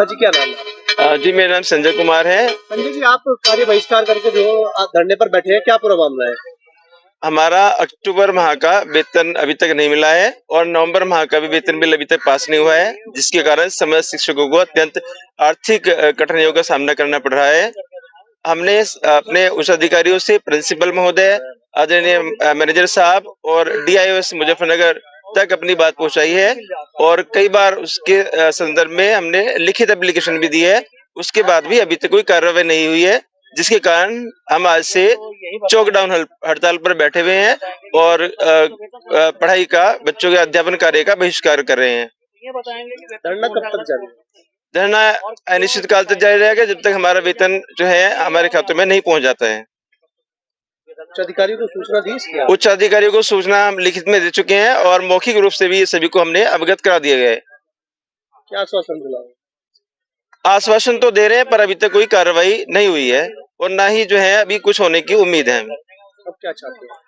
हाँ जी, क्या नाम है? जी मेरा नाम संजय कुमार है। संजय जी, आप कार्य बहिष्कार करके जो धरने पर बैठे हैं, क्या पूरा मामला है? हमारा अक्टूबर माह का वेतन अभी तक नहीं मिला है और नवंबर माह का भी वेतन बिल अभी तक पास नहीं हुआ है, जिसके कारण समस्त शिक्षकों को अत्यंत आर्थिक कठिनाइयों का सामना करना पड़ रहा है। हमने अपने उच्च अधिकारियों से प्रिंसिपल महोदय, आदरणीय मैनेजर साहब और DIOS मुजफ्फरनगर तक अपनी बात पहुंचाई है और कई बार उसके संदर्भ में हमने लिखित एप्लीकेशन भी दी है। उसके बाद भी अभी तक कोई कार्रवाई नहीं हुई है, जिसके कारण हम आज से चौक डाउन हड़ताल पर बैठे हुए हैं और पढ़ाई का, बच्चों के अध्यापन कार्य का बहिष्कार कर रहे हैं। धरना कब तक जारी है? धरना अनिश्चित काल तक जारी रहेगा, जब तक हमारा वेतन जो है हमारे खातों में नहीं पहुंच जाता है। उच्च अधिकारियों को सूचना दी इसकी? उच्च अधिकारियों को सूचना हम लिखित में दे चुके हैं और मौखिक रूप से भी सभी को हमने अवगत करा दिया गया है। क्या आश्वासन दिला? आश्वासन तो दे रहे हैं पर अभी तक कोई कार्रवाई नहीं हुई है और ना ही जो है अभी कुछ होने की उम्मीद है। अब क्या चाहते हैं?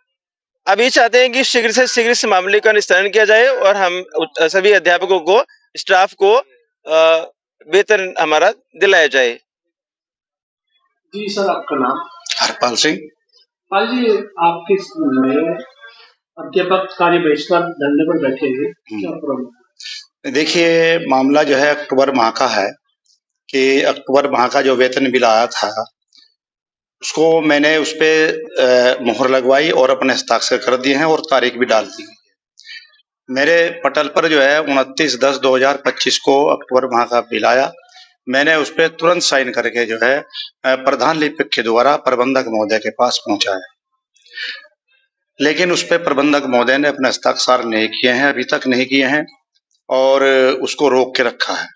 अभी चाहते हैं कि शीघ्र से शीघ्र इस मामले का निस्तारण किया जाए और हम सभी अध्यापकों को, स्टाफ को वेतन हमारा दिलाया जाए। जी सर, आपका नाम? हरपाल सिंह। पाल जी, आपके स्कूल में अध्यापक कार्य बहिष्कार धरने पर बैठे हैं, क्या प्रॉब्लम? देखिए, मामला जो है अक्टूबर माह का है कि अक्टूबर माह का जो वेतन बिल आया था उसको मैंने उस पे मोहर लगवाई और अपने हस्ताक्षर कर दिए हैं और तारीख भी डाल दी। मेरे पटल पर जो है 29/10/2025 को अक्टूबर माह का बिल आया। मैंने उस पे तुरंत साइन करके जो है प्रधान लिपिक के द्वारा प्रबंधक महोदय के पास पहुंचाया, लेकिन उस पे प्रबंधक महोदय ने अपने हस्ताक्षर नहीं किए हैं, अभी तक नहीं किए हैं और उसको रोक के रखा है।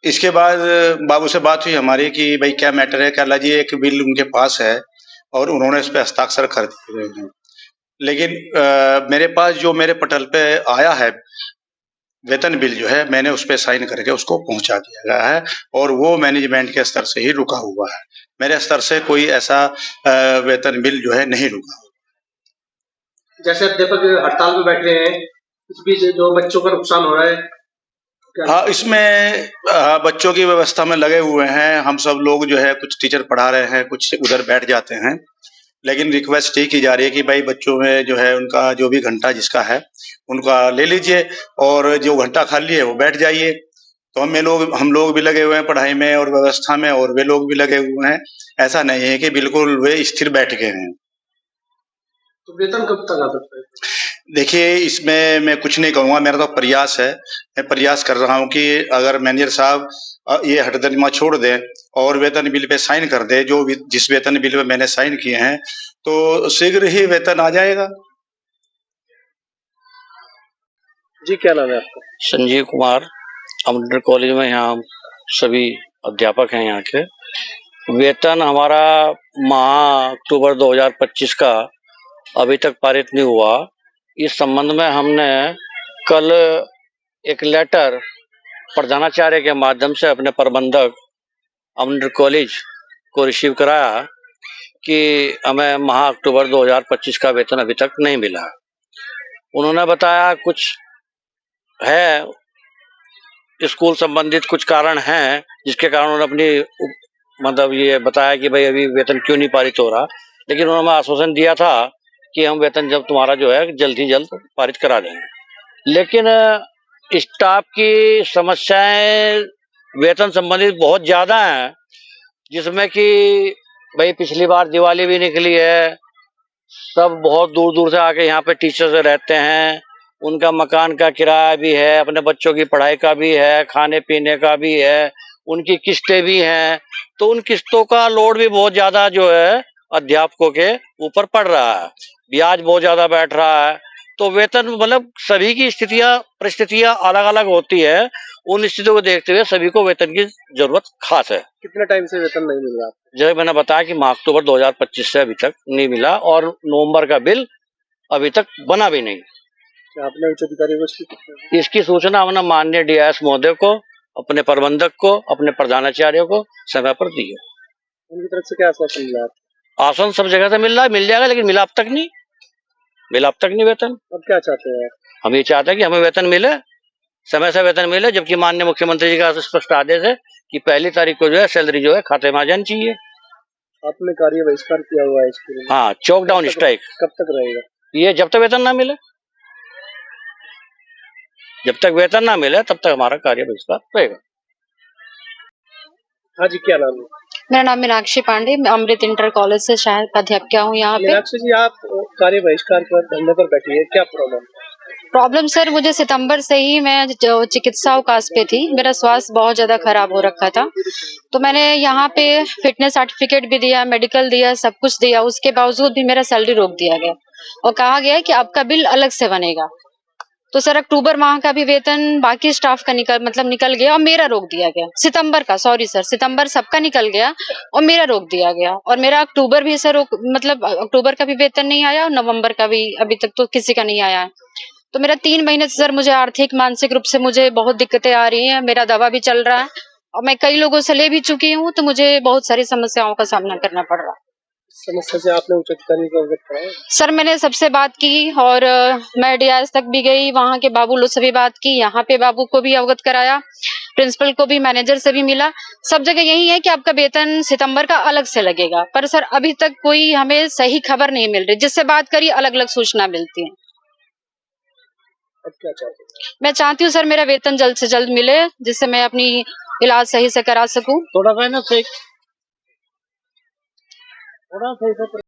इसके बाद बाबू से बात हुई हमारी कि भाई क्या मैटर है, कह जी एक बिल उनके पास है और उन्होंने इस पे हस्ताक्षर कर दिए हैं, लेकिन मेरे पास जो मेरे पटल पे आया है वेतन बिल जो है मैंने उस पे साइन करके उसको पहुंचा दिया गया है और वो मैनेजमेंट के स्तर से ही रुका हुआ है। मेरे स्तर से कोई ऐसा वेतन बिल जो है नहीं रुका। जैसे अध्यापक हड़ताल पे बैठ रहे हैं, इस बीच जो बच्चों का नुकसान हो रहा है, हाँ, इसमें बच्चों की व्यवस्था में लगे हुए हैं हम सब लोग जो है, कुछ टीचर पढ़ा रहे हैं, कुछ उधर बैठ जाते हैं, लेकिन रिक्वेस्ट ये की जा रही है कि भाई बच्चों में जो है उनका जो भी घंटा जिसका है उनका ले लीजिए और जो घंटा खाली है वो बैठ जाइए। तो हम लोग भी लगे हुए हैं पढ़ाई में और व्यवस्था में और वे लोग भी लगे हुए हैं। ऐसा नहीं है कि बिल्कुल वे स्थिर बैठ गए हैं। तो वेतन कब तक आ सकता है? देखिए, इसमें मैं कुछ नहीं कहूँगा, मेरा तो प्रयास है, मैं प्रयास कर रहा हूँ कि अगर मैनेजर साहब ये हड़ताल छोड़ दें और वेतन बिल पे साइन कर दे, जिस वेतन बिल पे मैंने साइन किए हैं, तो शीघ्र ही वेतन आ जाएगा। जी, क्या नाम है आपका? संजीव कुमार, अमृत कॉलेज में यहाँ सभी अध्यापक हैं यहाँ के। वेतन हमारा माह अक्टूबर 2025 का अभी तक पारित नहीं हुआ। इस संबंध में हमने कल एक लेटर प्रधानाचार्य के माध्यम से अपने प्रबंधक अमृत कॉलेज को रिसीव कराया कि हमें माह अक्टूबर 2025 का वेतन अभी तक नहीं मिला। उन्होंने बताया कुछ है, स्कूल संबंधित कुछ कारण हैं जिसके कारण उन्होंने अपनी मतलब ये बताया कि भाई अभी वेतन क्यों नहीं पारित हो रहा, लेकिन उन्होंने आश्वासन दिया था कि हम वेतन जब तुम्हारा जो है जल्द ही जल्द पारित करा देंगे। लेकिन स्टाफ की समस्याएं वेतन संबंधित बहुत ज़्यादा हैं, जिसमें कि भाई पिछली बार दिवाली भी निकली है, सब बहुत दूर दूर से आके यहाँ पे टीचर्स रहते हैं, उनका मकान का किराया भी है, अपने बच्चों की पढ़ाई का भी है, खाने पीने का भी है, उनकी किस्तें भी हैं, तो उन किस्तों का लोड भी बहुत ज़्यादा जो है अध्यापकों के ऊपर पड़ रहा है, ब्याज बहुत ज़्यादा बैठ रहा है। तो वेतन मतलब सभी की परिस्थितियां अलग अलग होती है, उन स्थितियों को देखते हुए सभी को वेतन की जरूरत खास है। कितने टाइम से वेतन नहीं मिल रहा? जैसे मैंने बताया कि माह अक्टूबर 2025 से अभी तक नहीं मिला और नवंबर का बिल अभी तक बना भी नहीं। आपने उच्च अधिकारियों को इसकी सूचना हमने माननीय DIS महोदय को, अपने प्रबंधक को, अपने प्रधानाचार्य को समय पर दी है। उनकी तरफ से क्या आश्वासन मिला? आश्वासन सब जगह से मिल रहा है, मिल जाएगा, लेकिन मिला अब तक नहीं वेतन। अब क्या चाहते हैं? हम ये चाहते हैं कि हमें वेतन मिले समय से वेतन मिले, जबकि माननीय मुख्यमंत्री जी का स्पष्ट आदेश है कि 1 तारीख को जो है सैलरी जो है खाते में आ जानी चाहिए। आपने कार्य बहिष्कार किया हुआ है इसके लिए? हाँ, चौक डाउन स्ट्राइक। कब तक रहेगा ये जब तक वेतन ना मिले, जब तक वेतन ना मिले तब तक हमारा कार्य बहिष्कार रहेगा। हाँ जी, क्या नाम है? मेरा नाम मीनाक्षी पांडे, मैं अमृत इंटर कॉलेज से सहायक अध्यापिका हूँ यहाँ पे। मीनाक्षी जी, आप कार्य बहिष्कार पर धरने पर बैठी है, क्या प्रॉब्लम सर, मुझे सितंबर से ही मैं जो चिकित्सा अवकाश पे थी, मेरा स्वास्थ्य बहुत ज्यादा खराब हो रखा था। तो मैंने यहाँ पे फिटनेस सर्टिफिकेट भी दिया, मेडिकल दिया, सब कुछ दिया, उसके बावजूद भी मेरा सैलरी रोक दिया गया और कहा गया है कि आपका बिल अलग से बनेगा। तो सर, अक्टूबर माह का भी वेतन बाकी स्टाफ का निकल गया और मेरा रोक दिया गया। सितंबर का, सॉरी सर, सितंबर सबका निकल गया और मेरा रोक दिया गया। और मेरा अक्टूबर भी सर अक्टूबर का भी वेतन नहीं आया और नवंबर का भी अभी तक तो किसी का नहीं आया है। तो मेरा 3 महीने से सर मुझे आर्थिक मानसिक रूप से मुझे बहुत दिक्कतें आ रही हैं। मेरा दवा भी चल रहा है और मैं कई लोगों से ले भी चुकी हूँ, तो मुझे बहुत सारी समस्याओं का सामना करना पड़ रहा है। समस्या से आपने उच्च अधिकारी को अवगत कराया? सर, मैंने सबसे बात की और मैं डीआरएस तक भी गई, वहाँ के बाबू लोग से भी बात की, यहाँ पे बाबू को भी अवगत कराया, प्रिंसिपल को भी, मैनेजर से भी मिला। सब जगह यही है कि आपका वेतन सितंबर का अलग से लगेगा, पर सर अभी तक कोई हमें सही खबर नहीं मिल रही। जिससे बात करी अलग अलग सूचना मिलती है। अब क्या चाहते हैं? मैं चाहती हूँ सर मेरा वेतन जल्द से जल्द मिले, जिससे मैं अपनी इलाज सही से करा सकूं। थोड़ा सा है ना, सही थोड़ा सही से